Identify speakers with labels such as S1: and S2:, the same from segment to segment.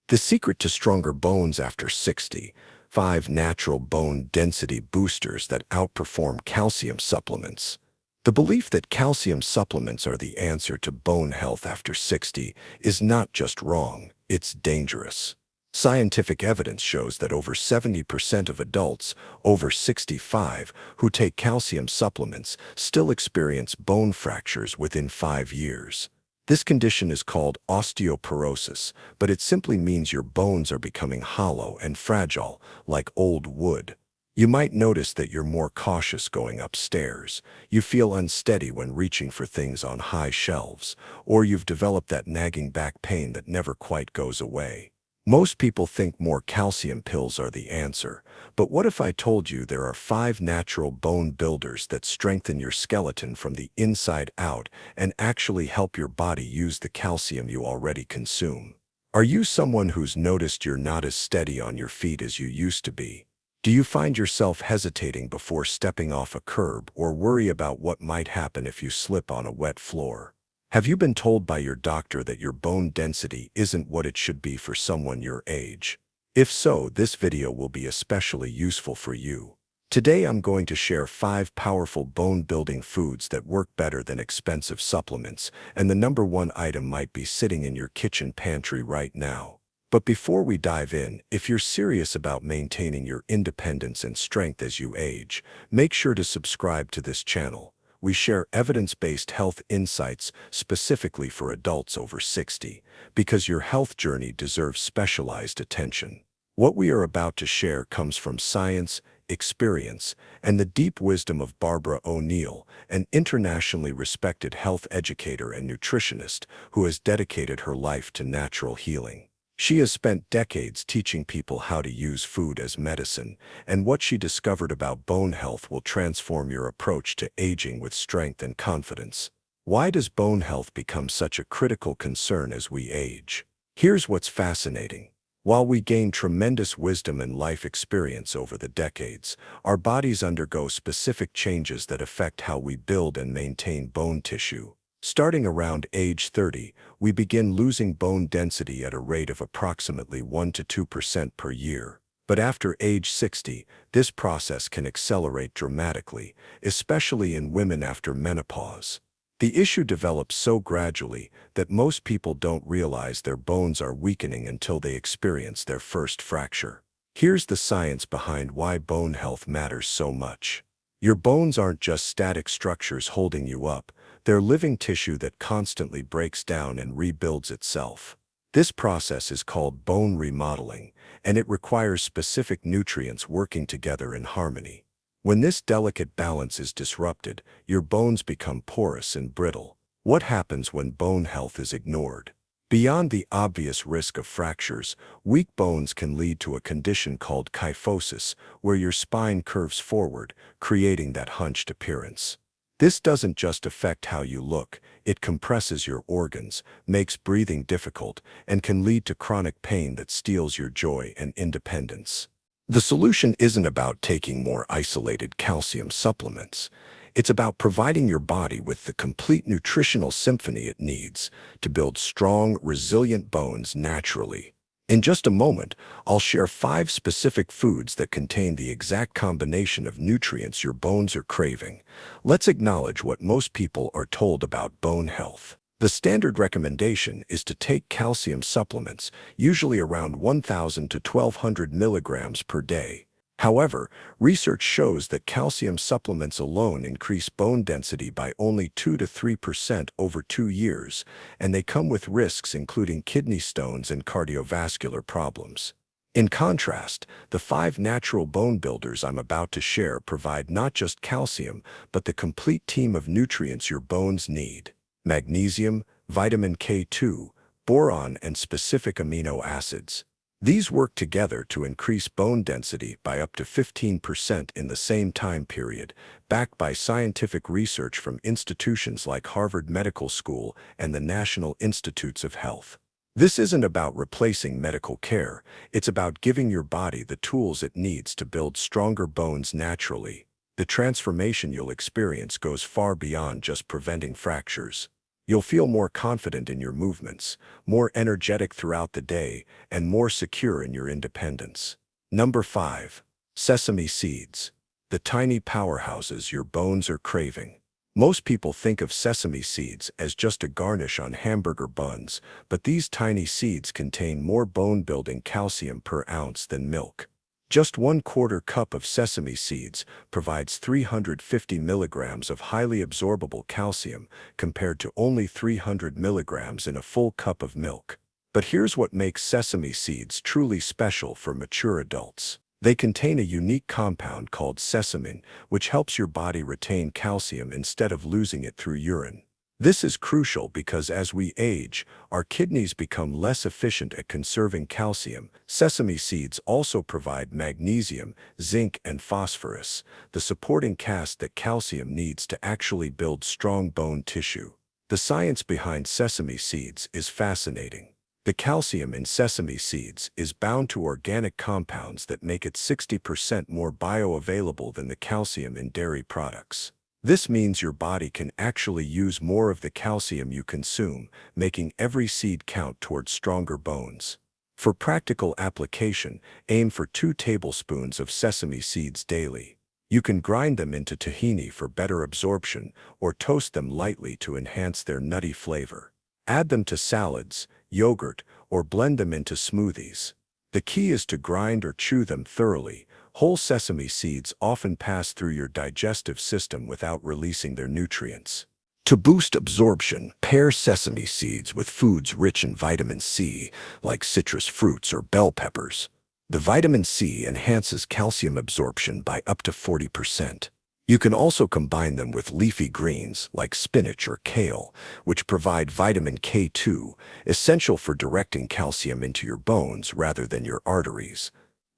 S1: The secret to stronger bones after 60, 5 natural bone density boosters that outperform calcium supplements. The belief that calcium supplements are the answer to bone health after 60 is not just wrong, it's dangerous. Scientific evidence shows that over 70% of adults over 65 who take calcium supplements still experience bone fractures within 5 years. This condition is called osteoporosis, but it simply means your bones are becoming hollow and fragile, like old wood. You might notice that you're more cautious going upstairs, you feel unsteady when reaching for things on high shelves, or you've developed that nagging back pain that never quite goes away. Most people think more calcium pills are the answer, but what if I told you there are 5 natural bone builders that strengthen your skeleton from the inside out and actually help your body use the calcium you already consume? Are you someone who's noticed you're not as steady on your feet as you used to be? Do you find yourself hesitating before stepping off a curb or worry about what might happen if you slip on a wet floor? Have you been told by your doctor that your bone density isn't what it should be for someone your age? If so, this video will be especially useful for you. Today I'm going to share 5 powerful bone-building foods that work better than expensive supplements, and the number 1 item might be sitting in your kitchen pantry right now. But before we dive in, if you're serious about maintaining your independence and strength as you age, make sure to subscribe to this channel. We share evidence-based health insights specifically for adults over 60, because your health journey deserves specialized attention. What we are about to share comes from science, experience, and the deep wisdom of Barbara O'Neill, an internationally respected health educator and nutritionist who has dedicated her life to natural healing. She has spent decades teaching people how to use food as medicine, and what she discovered about bone health will transform your approach to aging with strength and confidence. Why does bone health become such a critical concern as we age? Here's what's fascinating. While we gain tremendous wisdom and life experience over the decades, our bodies undergo specific changes that affect how we build and maintain bone tissue. Starting around age 30, we begin losing bone density at a rate of approximately 1 to 2% per year. But after age 60, this process can accelerate dramatically, especially in women after menopause. The issue develops so gradually that most people don't realize their bones are weakening until they experience their first fracture. Here's the science behind why bone health matters so much. Your bones aren't just static structures holding you up. They're living tissue that constantly breaks down and rebuilds itself. This process is called bone remodeling, and it requires specific nutrients working together in harmony. When this delicate balance is disrupted, your bones become porous and brittle. What happens when bone health is ignored? Beyond the obvious risk of fractures, weak bones can lead to a condition called kyphosis, where your spine curves forward, creating that hunched appearance. This doesn't just affect how you look, it compresses your organs, makes breathing difficult, and can lead to chronic pain that steals your joy and independence. The solution isn't about taking more isolated calcium supplements. It's about providing your body with the complete nutritional symphony it needs to build strong, resilient bones naturally. In just a moment, I'll share 5 specific foods that contain the exact combination of nutrients your bones are craving. Let's acknowledge what most people are told about bone health. The standard recommendation is to take calcium supplements, usually around 1,000 to 1,200 milligrams per day. However, research shows that calcium supplements alone increase bone density by only 2 to 3% over 2 years, and they come with risks including kidney stones and cardiovascular problems. In contrast, the 5 natural bone builders I'm about to share provide not just calcium, but the complete team of nutrients your bones need: magnesium, vitamin K2, boron, and specific amino acids. These work together to increase bone density by up to 15% in the same time period, backed by scientific research from institutions like Harvard Medical School and the National Institutes of Health. This isn't about replacing medical care, it's about giving your body the tools it needs to build stronger bones naturally. The transformation you'll experience goes far beyond just preventing fractures. You'll feel more confident in your movements, more energetic throughout the day, and more secure in your independence. Number 5. Sesame seeds. The tiny powerhouses your bones are craving. Most people think of sesame seeds as just a garnish on hamburger buns, but these tiny seeds contain more bone-building calcium per ounce than milk. Just 1/4 cup of sesame seeds provides 350 milligrams of highly absorbable calcium compared to only 300 milligrams in a full cup of milk. But here's what makes sesame seeds truly special for mature adults. They contain a unique compound called sesamin, which helps your body retain calcium instead of losing it through urine. This is crucial because as we age, our kidneys become less efficient at conserving calcium. Sesame seeds also provide magnesium, zinc, and phosphorus, the supporting cast that calcium needs to actually build strong bone tissue. The science behind sesame seeds is fascinating. The calcium in sesame seeds is bound to organic compounds that make it 60% more bioavailable than the calcium in dairy products. This means your body can actually use more of the calcium you consume, making every seed count towards stronger bones. For practical application, aim for 2 tablespoons of sesame seeds daily. You can grind them into tahini for better absorption or toast them lightly to enhance their nutty flavor. Add them to salads, yogurt, or blend them into smoothies. The key is to grind or chew them thoroughly. Whole sesame seeds often pass through your digestive system without releasing their nutrients. To boost absorption, pair sesame seeds with foods rich in vitamin C, like citrus fruits or bell peppers. The vitamin C enhances calcium absorption by up to 40%. You can also combine them with leafy greens like spinach or kale, which provide vitamin K2, essential for directing calcium into your bones rather than your arteries.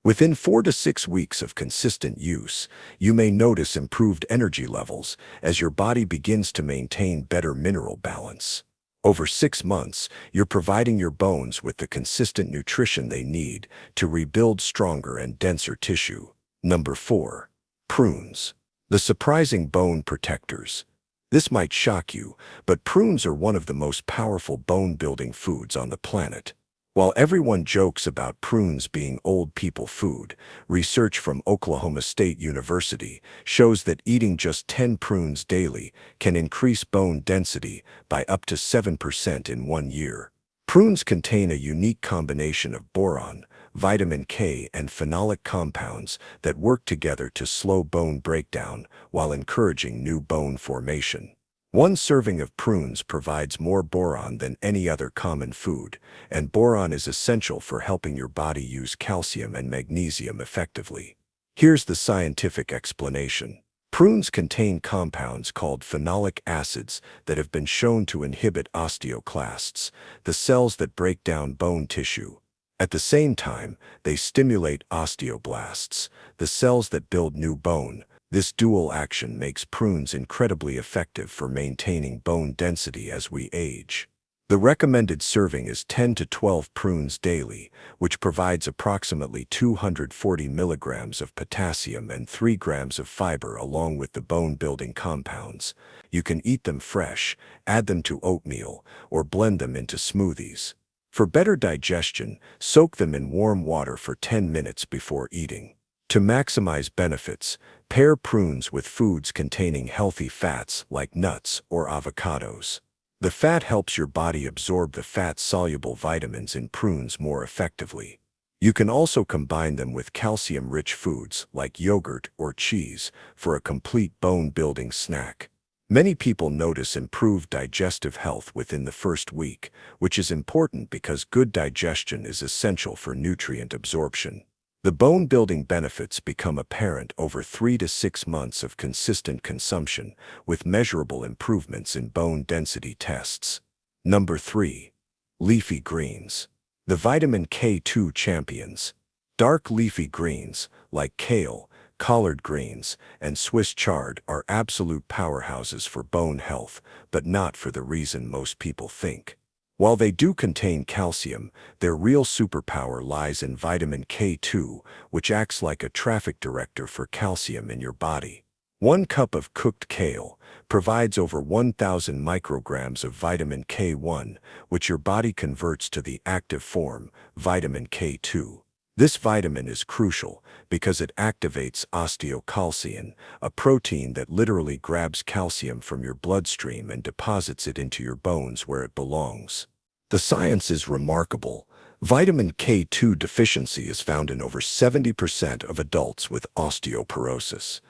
S1: Within 4 to 6 weeks of consistent use, you may notice improved energy levels as your body begins to maintain better mineral balance. Over 6 months, you're providing your bones with the consistent nutrition they need to rebuild stronger and denser tissue. Number 4. Prunes. The surprising bone protectors. This might shock you, but prunes are one of the most powerful bone-building foods on the planet. While everyone jokes about prunes being old people food, research from Oklahoma State University shows that eating just 10 prunes daily can increase bone density by up to 7% in 1 year. Prunes contain a unique combination of boron, vitamin K, and phenolic compounds that work together to slow bone breakdown while encouraging new bone formation. 1 serving of prunes provides more boron than any other common food, and boron is essential for helping your body use calcium and magnesium effectively. Here's the scientific explanation. Prunes contain compounds called phenolic acids that have been shown to inhibit osteoclasts, the cells that break down bone tissue. At the same time, they stimulate osteoblasts, the cells that build new bone. This dual action makes prunes incredibly effective for maintaining bone density as we age. The recommended serving is 10 to 12 prunes daily, which provides approximately 240 milligrams of potassium and 3 grams of fiber along with the bone-building compounds. You can eat them fresh, add them to oatmeal, or blend them into smoothies. For better digestion, soak them in warm water for 10 minutes before eating. To maximize benefits, pair prunes with foods containing healthy fats like nuts or avocados. The fat helps your body absorb the fat-soluble vitamins in prunes more effectively. You can also combine them with calcium-rich foods like yogurt or cheese for a complete bone-building snack. Many people notice improved digestive health within the first week, which is important because good digestion is essential for nutrient absorption. The bone-building benefits become apparent over 3 to 6 months of consistent consumption, with measurable improvements in bone density tests. Number 3. Leafy greens. The vitamin K2 champions. Dark leafy greens, like kale, collard greens, and Swiss chard are absolute powerhouses for bone health, but not for the reason most people think. While they do contain calcium, their real superpower lies in vitamin K2, which acts like a traffic director for calcium in your body. 1 cup of cooked kale, provides over 1,000 micrograms of vitamin K1, which your body converts to the active form, vitamin K2. This vitamin is crucial because it activates osteocalcin, a protein that literally grabs calcium from your bloodstream and deposits it into your bones where it belongs. The science is remarkable. Vitamin K2 deficiency is found in over 70% of adults with osteoporosis.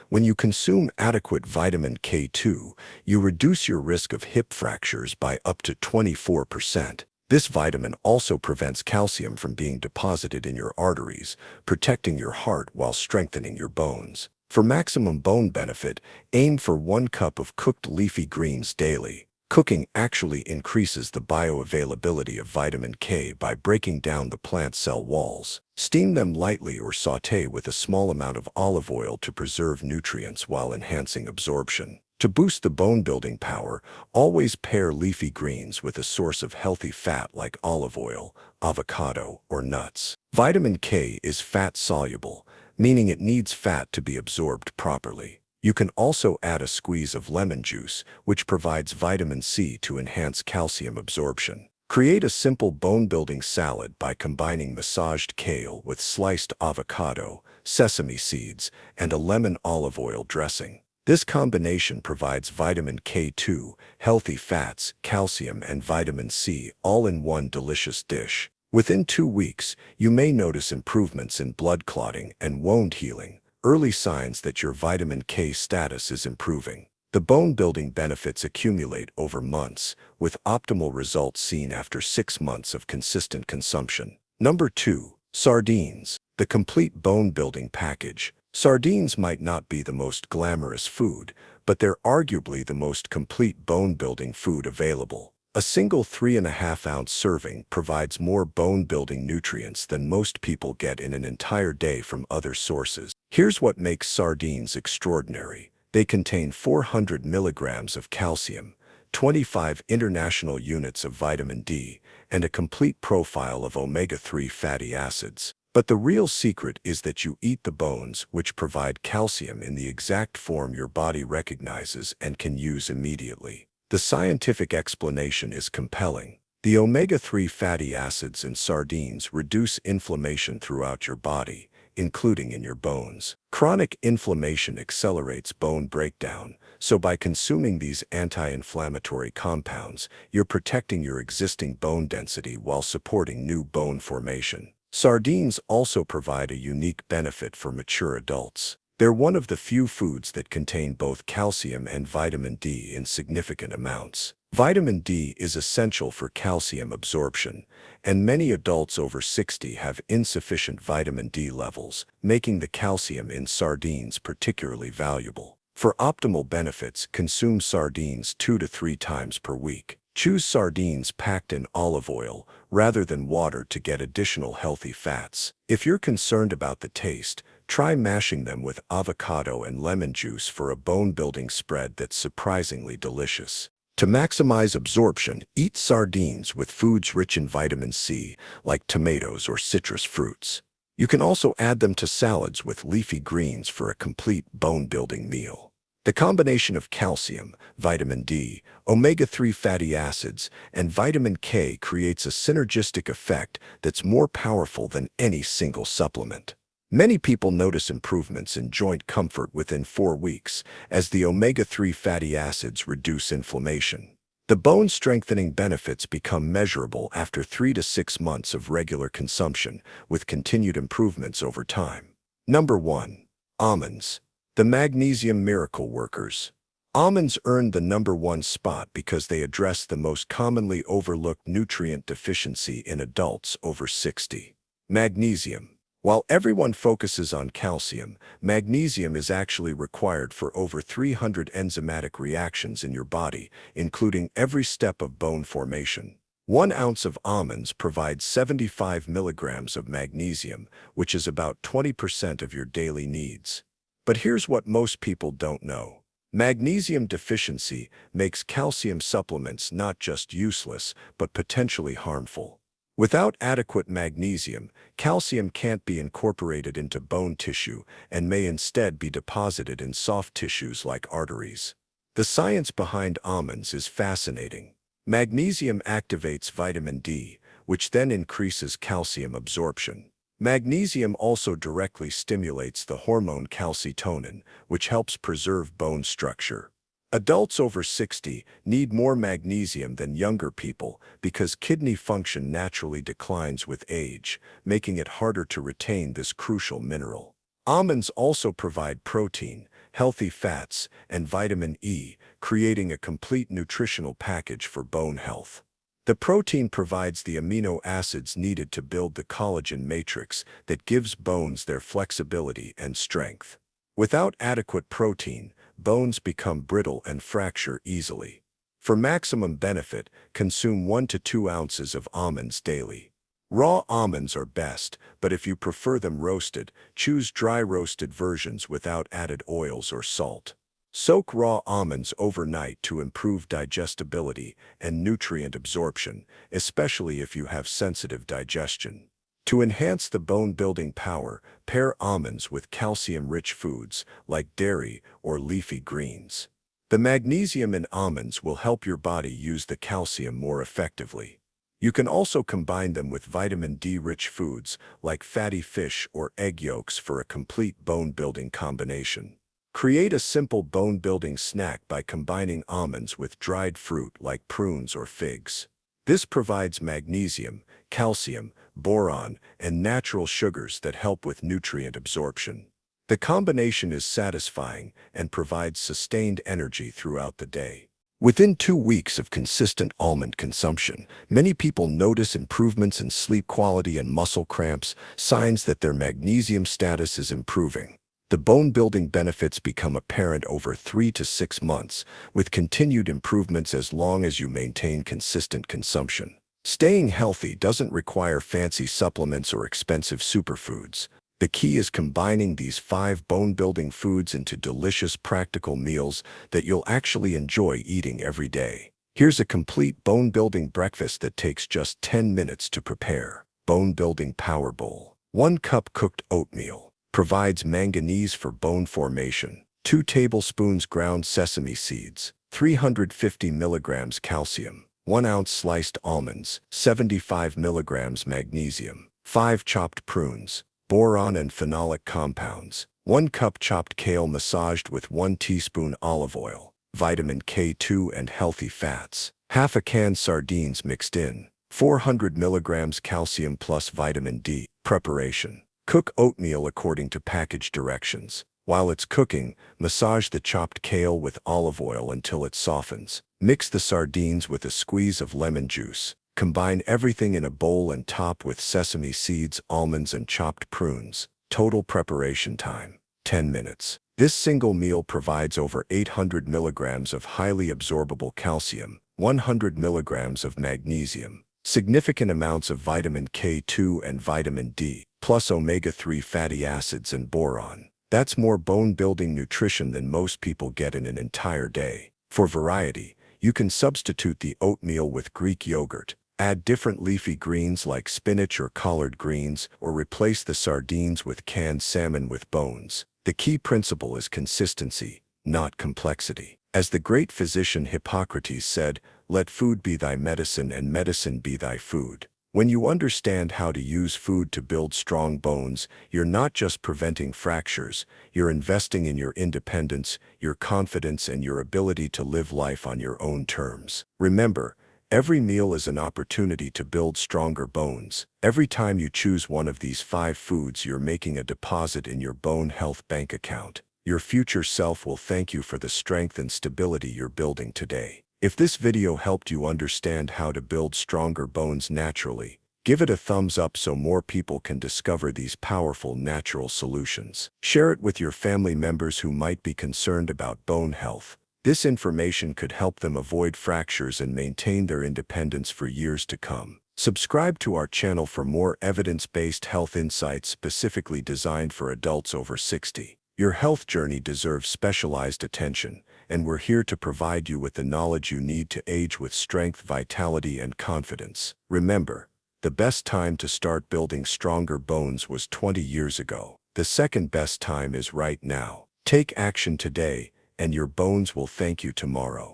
S1: When you consume adequate vitamin K2, you reduce your risk of hip fractures by up to 24%. This vitamin also prevents calcium from being deposited in your arteries, protecting your heart while strengthening your bones. For maximum bone benefit, aim for 1 cup of cooked leafy greens daily. Cooking actually increases the bioavailability of vitamin K by breaking down the plant cell walls. Steam them lightly or sauté with a small amount of olive oil to preserve nutrients while enhancing absorption. To boost the bone-building power, always pair leafy greens with a source of healthy fat like olive oil, avocado, or nuts. Vitamin K is fat-soluble, meaning it needs fat to be absorbed properly. You can also add a squeeze of lemon juice, which provides vitamin C to enhance calcium absorption. Create a simple bone-building salad by combining massaged kale with sliced avocado, sesame seeds, and a lemon olive oil dressing. This combination provides vitamin K2, healthy fats, calcium, and vitamin C all in one delicious dish. Within 2 weeks, you may notice improvements in blood clotting and wound healing, early signs that your vitamin K status is improving. The bone-building benefits accumulate over months, with optimal results seen after 6 months of consistent consumption. Number 2. Sardines. The complete bone-building package. Sardines might not be the most glamorous food, but they're arguably the most complete bone-building food available. A single 3.5-ounce serving provides more bone-building nutrients than most people get in an entire day from other sources. Here's what makes sardines extraordinary. They contain 400 milligrams of calcium, 25 international units of vitamin D, and a complete profile of omega-3 fatty acids. But the real secret is that you eat the bones, which provide calcium in the exact form your body recognizes and can use immediately. The scientific explanation is compelling. The omega-3 fatty acids in sardines reduce inflammation throughout your body, including in your bones. Chronic inflammation accelerates bone breakdown, so by consuming these anti-inflammatory compounds, you're protecting your existing bone density while supporting new bone formation. Sardines also provide a unique benefit for mature adults. They're one of the few foods that contain both calcium and vitamin D in significant amounts. Vitamin D is essential for calcium absorption, and many adults over 60 have insufficient vitamin D levels, making the calcium in sardines particularly valuable. For optimal benefits, consume sardines 2 to 3 times per week. Choose sardines packed in olive oil rather than water to get additional healthy fats. If you're concerned about the taste, try mashing them with avocado and lemon juice for a bone-building spread that's surprisingly delicious. To maximize absorption, eat sardines with foods rich in vitamin C, like tomatoes or citrus fruits. You can also add them to salads with leafy greens for a complete bone-building meal. The combination of calcium, vitamin D, omega-3 fatty acids, and vitamin K creates a synergistic effect that's more powerful than any single supplement. Many people notice improvements in joint comfort within 4 weeks, as the omega-3 fatty acids reduce inflammation. The bone-strengthening benefits become measurable after 3 to 6 months of regular consumption, with continued improvements over time. Number 1. Almonds. The magnesium miracle workers. Almonds earned the number 1 spot because they address the most commonly overlooked nutrient deficiency in adults over 60. Magnesium. While everyone focuses on calcium, magnesium is actually required for over 300 enzymatic reactions in your body, including every step of bone formation. 1 ounce of almonds provides 75 milligrams of magnesium, which is about 20% of your daily needs. But here's what most people don't know. Magnesium deficiency makes calcium supplements not just useless, but potentially harmful. Without adequate magnesium, calcium can't be incorporated into bone tissue and may instead be deposited in soft tissues like arteries. The science behind almonds is fascinating. Magnesium activates vitamin D, which then increases calcium absorption. Magnesium also directly stimulates the hormone calcitonin, which helps preserve bone structure. Adults over 60 need more magnesium than younger people because kidney function naturally declines with age, making it harder to retain this crucial mineral. Almonds also provide protein, healthy fats, and vitamin E, creating a complete nutritional package for bone health. The protein provides the amino acids needed to build the collagen matrix that gives bones their flexibility and strength. Without adequate protein, bones become brittle and fracture easily. For maximum benefit, consume 1 to 2 ounces of almonds daily. Raw almonds are best, but if you prefer them roasted, choose dry roasted versions without added oils or salt. Soak raw almonds overnight to improve digestibility and nutrient absorption, especially if you have sensitive digestion. To enhance the bone-building power, pair almonds with calcium-rich foods like dairy or leafy greens. The magnesium in almonds will help your body use the calcium more effectively. You can also combine them with vitamin D-rich foods like fatty fish or egg yolks for a complete bone-building combination. Create a simple bone-building snack by combining almonds with dried fruit like prunes or figs. This provides magnesium, calcium, boron, and natural sugars that help with nutrient absorption. The combination is satisfying and provides sustained energy throughout the day. Within 2 weeks of consistent almond consumption, many people notice improvements in sleep quality and muscle cramps, signs that their magnesium status is improving. The bone-building benefits become apparent over 3 to 6 months, with continued improvements as long as you maintain consistent consumption. Staying healthy doesn't require fancy supplements or expensive superfoods. The key is combining these 5 bone-building foods into delicious, practical meals that you'll actually enjoy eating every day. Here's a complete bone-building breakfast that takes just 10 minutes to prepare. Bone-building power bowl. 1 cup cooked oatmeal. Provides manganese for bone formation. 2 tablespoons ground sesame seeds. 350 milligrams calcium. 1 ounce sliced almonds. 75 milligrams magnesium. 5 chopped prunes. Boron and phenolic compounds. 1 cup chopped kale massaged with 1 teaspoon olive oil. Vitamin K2 and healthy fats. Half a can sardines mixed in. 400 milligrams calcium plus vitamin D. Preparation. Cook oatmeal according to package directions. While it's cooking, massage the chopped kale with olive oil until it softens. Mix the sardines with a squeeze of lemon juice. Combine everything in a bowl and top with sesame seeds, almonds, and chopped prunes. Total preparation time, 10 minutes. This single meal provides over 800 milligrams of highly absorbable calcium, 100 milligrams of magnesium, significant amounts of vitamin K2 and vitamin D, plus omega-3 fatty acids and boron. That's more bone-building nutrition than most people get in an entire day. For variety, you can substitute the oatmeal with Greek yogurt, add different leafy greens like spinach or collard greens, or replace the sardines with canned salmon with bones. The key principle is consistency, not complexity. As the great physician Hippocrates said, "Let food be thy medicine and medicine be thy food." When you understand how to use food to build strong bones, you're not just preventing fractures, you're investing in your independence, your confidence, and your ability to live life on your own terms. Remember, every meal is an opportunity to build stronger bones. Every time you choose one of these 5 foods, you're making a deposit in your bone health bank account. Your future self will thank you for the strength and stability you're building today. If this video helped you understand how to build stronger bones naturally, give it a thumbs up so more people can discover these powerful natural solutions. Share it with your family members who might be concerned about bone health. This information could help them avoid fractures and maintain their independence for years to come. Subscribe to our channel for more evidence-based health insights specifically designed for adults over 60. Your health journey deserves specialized attention, and we're here to provide you with the knowledge you need to age with strength, vitality, and confidence. Remember, the best time to start building stronger bones was 20 years ago. The second best time is right now. Take action today, and your bones will thank you tomorrow.